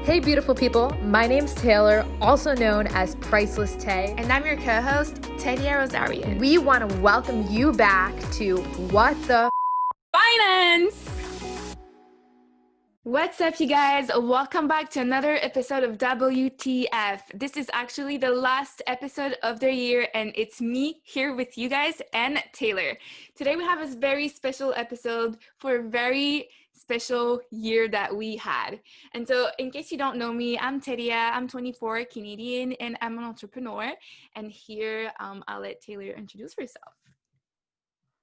Hey beautiful people, my name's Taylor, also known as Priceless Tay. And I'm your co-host, Taylor and Rosarion. We want to welcome you back to What the Finance! What's up, you guys? Welcome back to another episode of WTF. This is actually the last episode of the year, and it's me here with you guys and Taylor. Today we have this very special episode for a very special year that we had. And so in case you don't know me, I'm Tedia. I'm 24, Canadian, and I'm an entrepreneur. And here I'll let Taylor introduce herself.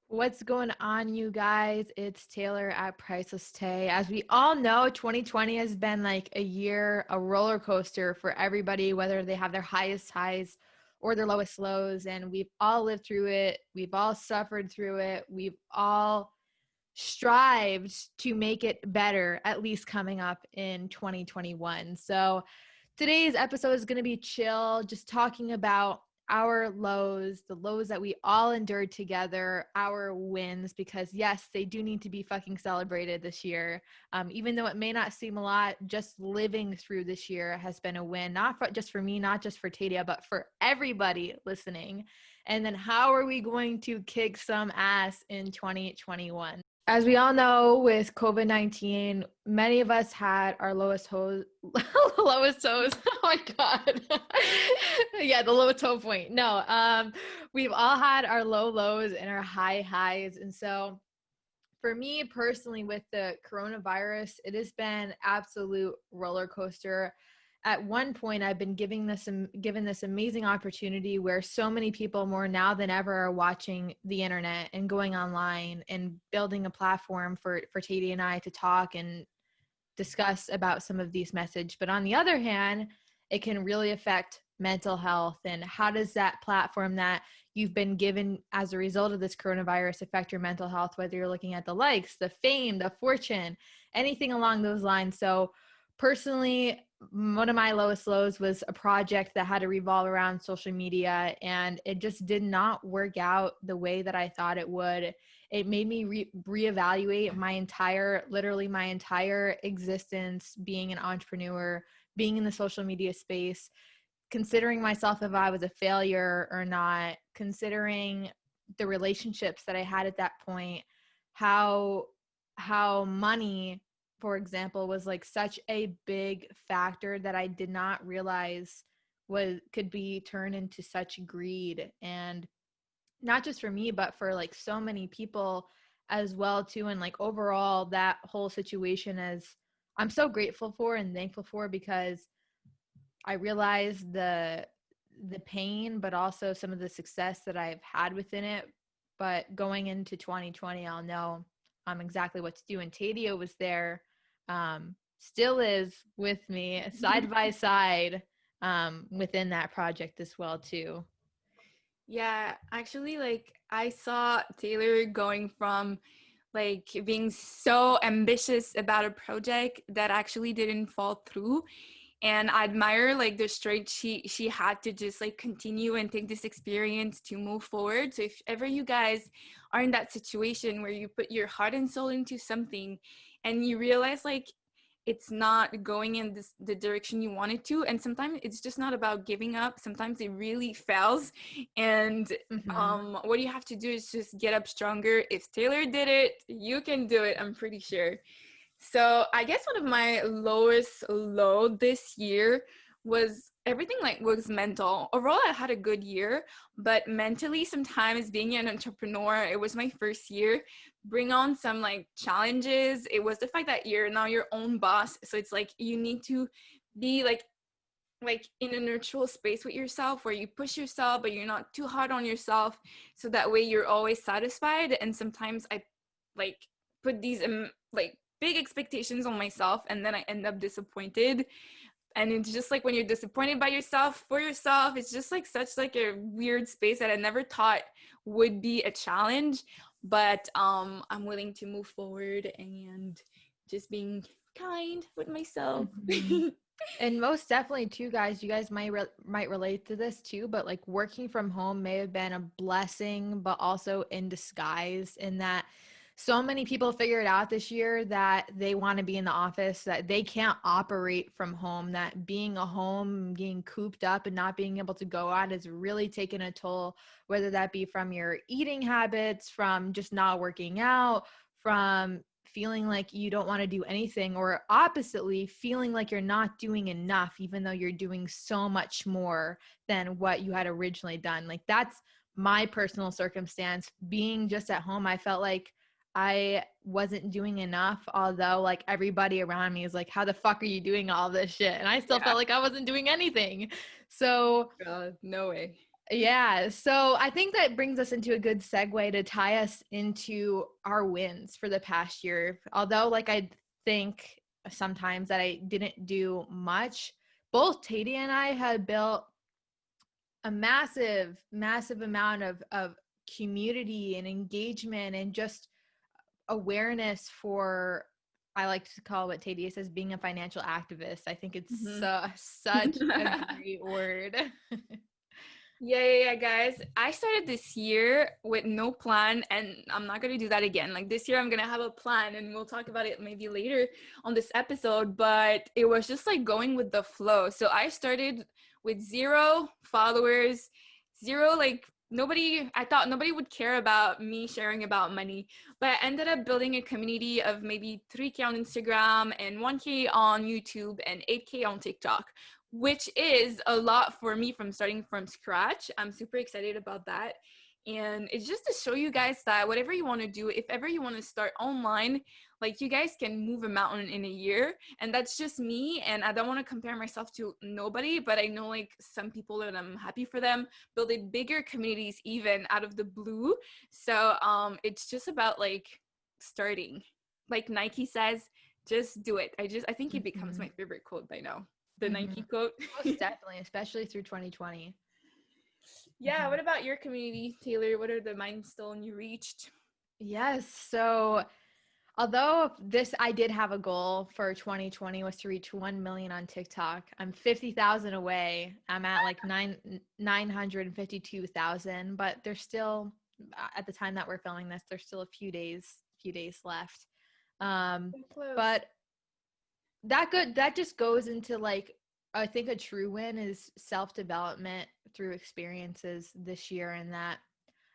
What's going on, you guys? It's Taylor at Priceless Tay. As we all know, 2020 has been like a roller coaster for everybody, whether they have their highest highs or their lowest lows. And we've all lived through it. We've all suffered through it. We've all strived to make it better, at least coming up in 2021. So today's episode is going to be chill, just talking about our lows, the lows that we all endured together, our wins, because yes, they do need to be fucking celebrated this year. Even though it may not seem a lot, just living through this year has been a win, just for me, not just for Tadia, but for everybody listening. And then how are we going to kick some ass in 2021? As we all know, with COVID-19, many of us had our lowest toes. Oh my God. Yeah, the lowest toe point. No, we've all had our low lows and our high highs. And so for me personally, with the coronavirus, it has been absolute roller coaster. At one point, I've been given this amazing opportunity where so many people more now than ever are watching the internet and going online and building a platform for Teddy and I to talk and discuss about some of these messages. But on the other hand, it can really affect mental health. And how does that platform that you've been given as a result of this coronavirus affect your mental health, whether you're looking at the likes, the fame, the fortune, anything along those lines? So personally, one of my lowest lows was a project that had to revolve around social media, and it just did not work out the way that I thought it would. It made me reevaluate my entire existence, being an entrepreneur, being in the social media space, considering myself if I was a failure or not, considering the relationships that I had at that point, how money, for example, was like such a big factor that I did not realize could be turned into such greed. And not just for me, but for like so many people as well too. And like overall, that whole situation I'm so grateful for and thankful for, because I realized the pain, but also some of the success that I've had within it. But going into 2020, I'll know exactly what to do. And Tadia was there, still is with me side by side within that project as well too. Yeah, actually, like I saw Taylor going from like being so ambitious about a project that actually didn't fall through. And I admire like the strength she had to just like continue and take this experience to move forward. So if ever you guys are in that situation where you put your heart and soul into something and you realize like it's not going in the direction you want it to, and sometimes it's just not about giving up, sometimes it really fails, and what you have to do is just get up stronger. If Taylor did it, you can do it, I'm pretty sure. So I guess one of my lowest low this year was everything like was mental. Overall, I had a good year, but mentally sometimes being an entrepreneur, it was my first year, bring on some like challenges. It was the fact that you're now your own boss. So it's like you need to be like in a neutral space with yourself where you push yourself, but you're not too hard on yourself. So that way you're always satisfied. And sometimes I like put these like big expectations on myself, and then I end up disappointed. And it's just like when you're disappointed by yourself for yourself, it's just like such like a weird space that I never thought would be a challenge. But I'm willing to move forward and just being kind with myself. Mm-hmm. And most definitely too, guys, you guys might relate to this too, but like working from home may have been a blessing, but also in disguise, in that So many people figured out this year that they want to be in the office, that they can't operate from home, that being a home, being cooped up and not being able to go out is really taking a toll, whether that be from your eating habits, from just not working out, from feeling like you don't want to do anything, or oppositely, feeling like you're not doing enough, even though you're doing so much more than what you had originally done. Like that's my personal circumstance. Being just at home, I felt like I wasn't doing enough, although like everybody around me is like, how the fuck are you doing all this shit? And I still Yeah. felt like I wasn't doing anything. So No way. yeah. So I think that brings us into a good segue to tie us into our wins for the past year. Although like I think sometimes that I didn't do much, both Teddy and I had built a massive amount of community and engagement and just awareness for, I like to call what Tadia says, being a financial activist. I think it's Mhm. such a great word. Yeah, guys. I started this year with no plan, and I'm not gonna do that again. Like this year, I'm gonna have a plan, and we'll talk about it maybe later on this episode. But it was just like going with the flow. So I started with 0 followers, zero like nobody. I thought nobody would care about me sharing about money, but I ended up building a community of maybe 3K on Instagram and 1K on YouTube and 8K on TikTok, which is a lot for me from starting from scratch. I'm super excited about that. And it's just to show you guys that whatever you want to do, if ever you want to start online, like you guys can move a mountain in a year. And that's just me. And I don't want to compare myself to nobody, but I know like some people, and I'm happy for them, building bigger communities even out of the blue. So it's just about like starting. Like Nike says, just do it. I think it becomes Mm-hmm. my favorite quote by now, the Mm-hmm. Nike quote. Most definitely, especially through 2020. Yeah, what about your community, Taylor? What are the milestone you reached? Yes. So although this, I did have a goal for 2020 was to reach 1 million on TikTok. I'm 50,000 away. I'm at like 952,000, but there's still, at the time that we're filming this, there's still a few days left. Um, So close. but that just goes into like, I think a true win is self-development through experiences this year, and that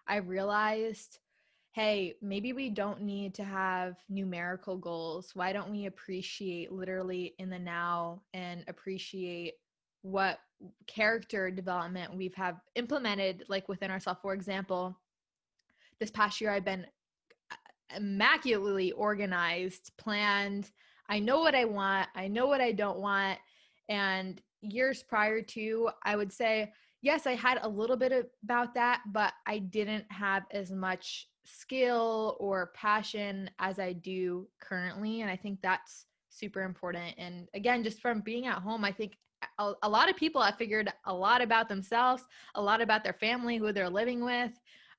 I realized, hey, maybe we don't need to have numerical goals. Why don't we appreciate literally in the now and appreciate what character development we've have implemented like within ourselves. For example, this past year I've been immaculately organized, planned. I know what I want. I know what I don't want. And years prior to, I would say, yes, I had a little bit about that, but I didn't have as much skill or passion as I do currently. And I think that's super important. And again, just from being at home, I think a lot of people have figured a lot about themselves, a lot about their family, who they're living with.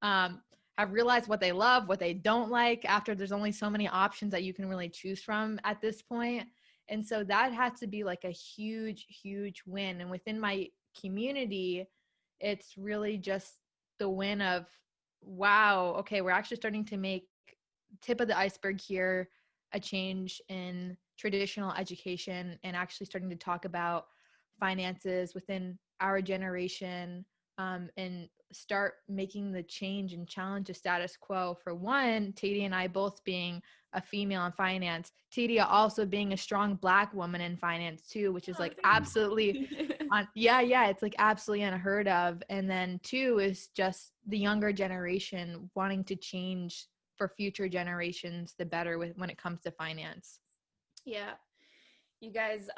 Um, have realized what they love, what they don't like, after there's only so many options that you can really choose from at this point. And so that has to be like a huge win. And within my community, it's really just the win of, wow, okay, we're actually starting to make, tip of the iceberg here, a change in traditional education and actually starting to talk about finances within our generation, and start making the change and challenge the status quo. For one, Tadia and I both being a female in finance, Tadia also being a strong Black woman in finance too, which is Oh, like thank absolutely you. yeah, it's like absolutely unheard of. And then two is just the younger generation wanting to change for future generations the better with when it comes to finance. Yeah. You guys,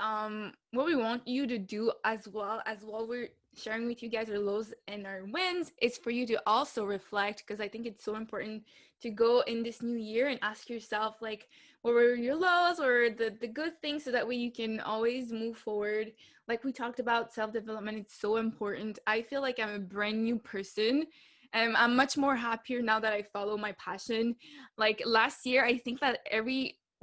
what we want you to do as well we're sharing with you guys our lows and our wins is for you to also reflect, because I think it's so important to go in this new year and ask yourself like what were your lows or the good things, so that way you can always move forward. Like we talked about, self-development, it's so important. I feel like I'm a brand new person, and I'm much more happier now that I follow my passion. Like last year, I think that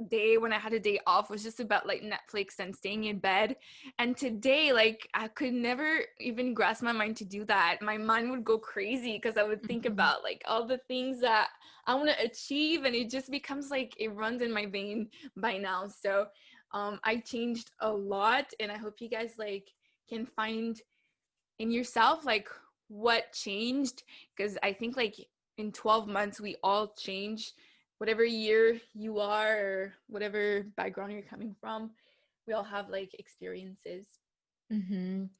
day when I had a day off was just about like Netflix and staying in bed. And today, like, I could never even grasp my mind to do that. My mind would go crazy because I would think Mhm. about like all the things that I want to achieve, and it just becomes like it runs in my vein by now. So I changed a lot, and I hope you guys like can find in yourself like what changed, because I think like in 12 months we all change. Whatever year you are or whatever background you're coming from, we all have like experiences. Mhm.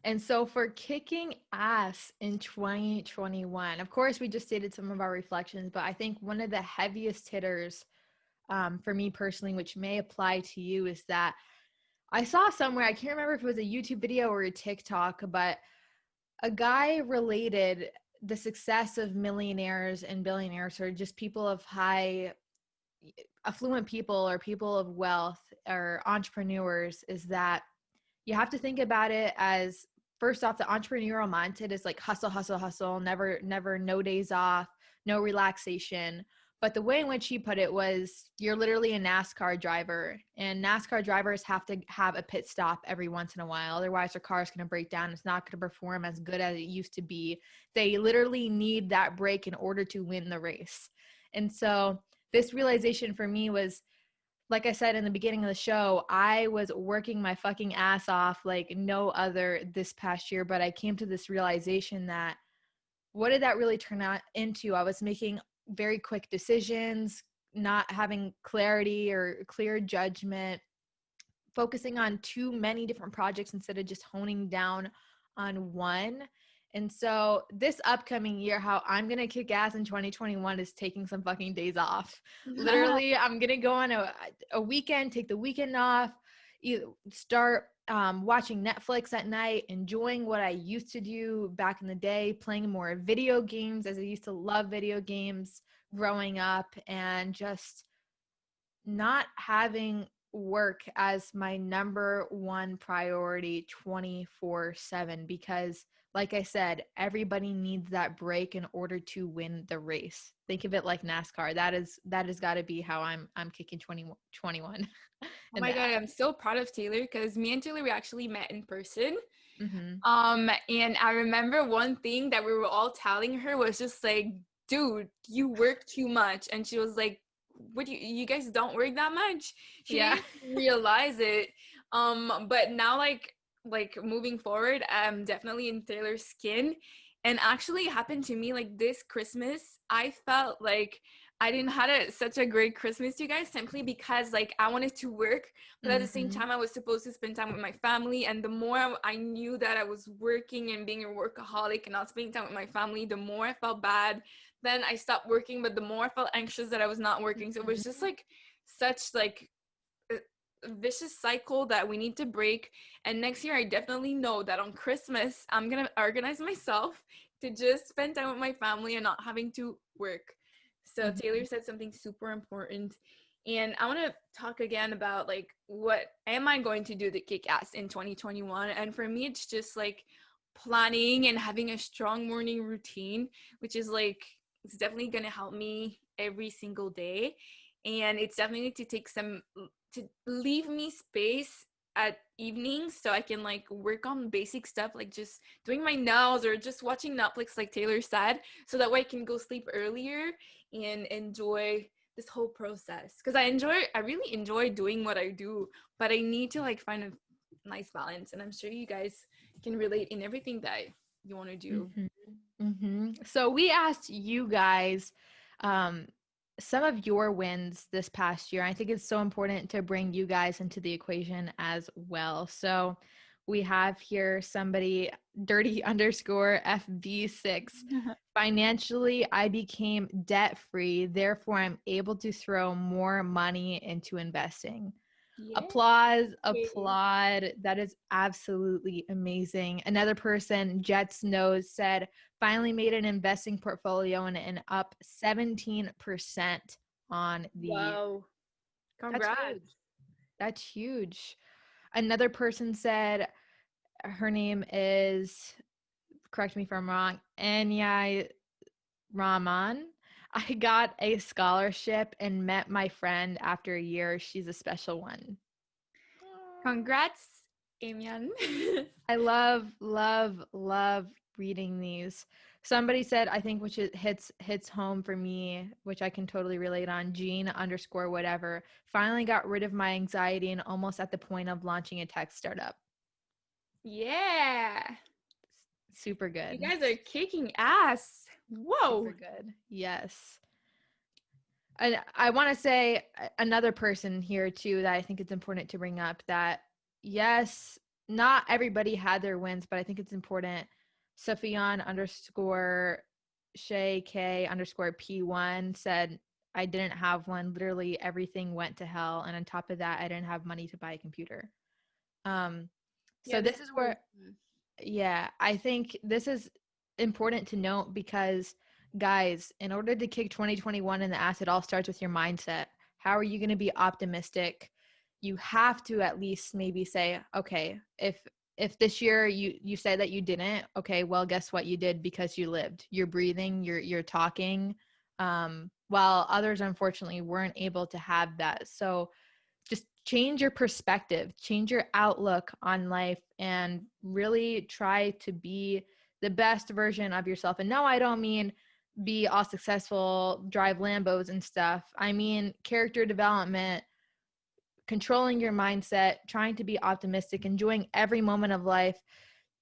And so for kicking ass in 2021, of course, we just stated some of our reflections, but I think one of the heaviest hitters for me personally, which may apply to you, is that I saw somewhere, I can't remember if it was a YouTube video or a TikTok, but a guy related the success of millionaires and billionaires, or just people of high affluent people or people of wealth or entrepreneurs, is that you have to think about it as, first off, the entrepreneurial mindset is like hustle, hustle, hustle, never, no days off, no relaxation. But the way in which he put it was, you're literally a NASCAR driver, and NASCAR drivers have to have a pit stop every once in a while. Otherwise, their car is going to break down. It's not going to perform as good as it used to be. They literally need that break in order to win the race. And so this realization for me was, like I said in the beginning of the show, I was working my fucking ass off like no other this past year, but I came to this realization that, what did that really turn out into? I was making very quick decisions, not having clarity or clear judgment, focusing on too many different projects instead of just honing down on one. And so this upcoming year, how I'm going to kick ass in 2021 is taking some fucking days off. Literally, I'm going to go on a weekend, take the weekend off, start watching Netflix at night, enjoying what I used to do back in the day, playing more video games, as I used to love video games growing up, and just not having work as my number one priority 24/7, because like I said, everybody needs that break in order to win the race. Think of it like NASCAR. That has got to be how I'm kicking 2021 Oh in my the god, ass. I'm so proud of Taylor because me and Taylor we actually met in person. Mhm. And I remember one thing that we were all telling her was just like, dude, you work too much. And she was like, what do you guys don't work that much? She Yeah. didn't realize it. But now like moving forward, I'm definitely in Taylor's skin. And actually it happened to me like this Christmas. I felt like I didn't had such a great Christmas, you guys, simply because like I wanted to work, but at the same Mhm. time I was supposed to spend time with my family. And the more I knew that I was working and being a workaholic and not spending time with my family, the more I felt bad. Then I stopped working, but the more I felt anxious that I was not working. So it was just Mhm. like such like a vicious cycle that we need to break. And next year I definitely know that on Christmas I'm gonna organize myself to just spend time with my family and not having to work. So Mhm. Taylor said something super important. And I want to talk again about like what am I going to do to kick ass in 2021? And for me, it's just like planning and having a strong morning routine, which is like it's definitely going to help me every single day. And it's definitely to take some to leave me space at evenings so I can like work on basic stuff like just doing my nails or just watching Netflix like Taylor said, so that way I can go sleep earlier and enjoy this whole process, because I really enjoy doing what I do, but I need to like find a nice balance, and I'm sure you guys can relate in everything that you want to do. Mhm. Mhm. So we asked you guys um, some of your wins this past year. I think it's so important to bring you guys into the equation as well. So we have here somebody, dirty underscore FB6. Financially, I became debt free. Therefore, I'm able to throw more money into investing. Yeah. Applause, applaud. That is absolutely amazing. Another person, Jets Knows, said, finally made an investing portfolio and up 17% on the year. Wow. That's Congrats. huge. That's huge. Another person said, her name is, correct me if I'm wrong, Anya Rahman. I got a scholarship and met my friend after a year. She's a special one. Congrats, Amian. I love, love, love reading these. Somebody said, I think, which it hits home for me, which I can totally relate on. Jean underscore whatever. Finally got rid of my anxiety and almost at the point of launching a tech startup. Yeah. Super You good. guys are kicking ass. Super Whoa. good. Yes. I want to say another person here too that I think it's important to bring up that yes, not everybody had their wins, but I think it's important. Sophion underscore Shay K underscore P1 said, I didn't have one. Literally everything went to hell. And on top of that, I didn't have money to buy a computer. So Yeah, this this is is where, really yeah, I think this is important to note because, guys, in order to kick 2021 in the ass, it all starts with your mindset. How are you going to be optimistic? You have to at least maybe say, okay, if this year you said that you didn't, okay, well, guess what? You did because you lived. You're breathing, you're talking. While others unfortunately weren't able to have that. So just change your perspective, change your outlook on life, and really try to be the best version of yourself. And no, I don't mean be all successful, drive Lambos and stuff. I mean character development, controlling your mindset, trying to be optimistic, enjoying every moment of life.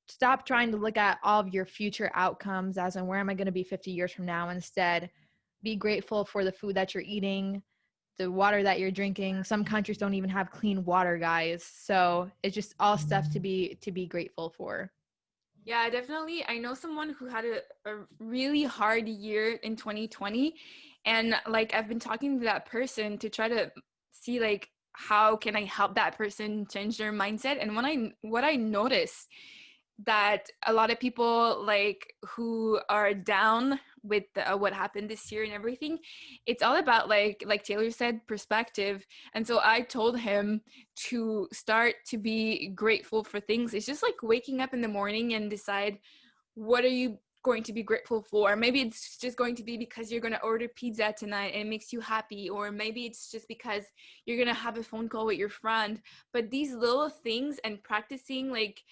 Stop trying to look at all of your future outcomes as in where am I going to be 50 years from now. Instead, be grateful for the food that you're eating, the water that you're drinking. Some countries don't even have clean water, guys. So it's just all stuff to be grateful for. Yeah, definitely. I know someone who had a really hard year in 2020. And like I've been talking to that person to try to see like how can I help that person change their mindset. And what I noticed that a lot of people like who are down with what happened this year and everything, it's all about like Taylor said, perspective. And so I told him to start to be grateful for things. It's just like waking up in the morning and decide what are you going to be grateful for. Maybe it's just going to be because you're going to order pizza tonight and it makes you happy, or maybe it's just because you're going to have a phone call with your friend. But these little things and practicing, like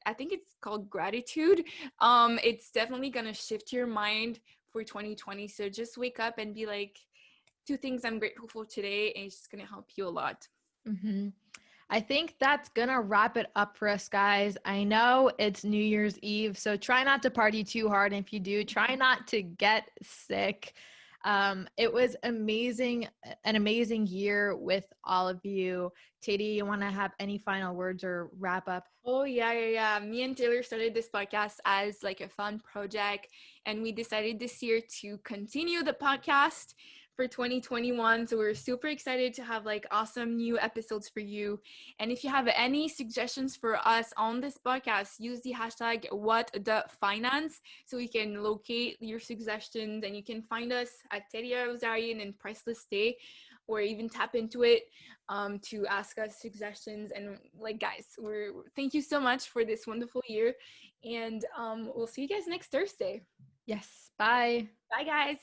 I think it's called gratitude, it's definitely going to shift your mind for 2020. So just wake up and be like, two things I'm grateful for today, and it's just going to help you a lot. Mm-hmm. I think that's gonna wrap it up for us, guys. I know it's New Year's Eve, so try not to party too hard. And if you do, try not to get sick. It was amazing, an amazing year with all of you. Teddy, you want to have any final words or wrap up? Oh, yeah. Me and Taylor started this podcast as like a fun project, and we decided this year to continue the podcast for 2021. So we're super excited to have like awesome new episodes for you. And if you have any suggestions for us on this podcast, use the hashtag #WhatTheFinance so we can locate your suggestions, and you can find us at Tedia, Rosarion, and Priceless Day, or even tap into it to ask us suggestions. And like, guys, we're thank you so much for this wonderful year, and we'll see you guys next Thursday. Yes. Bye. Bye, guys.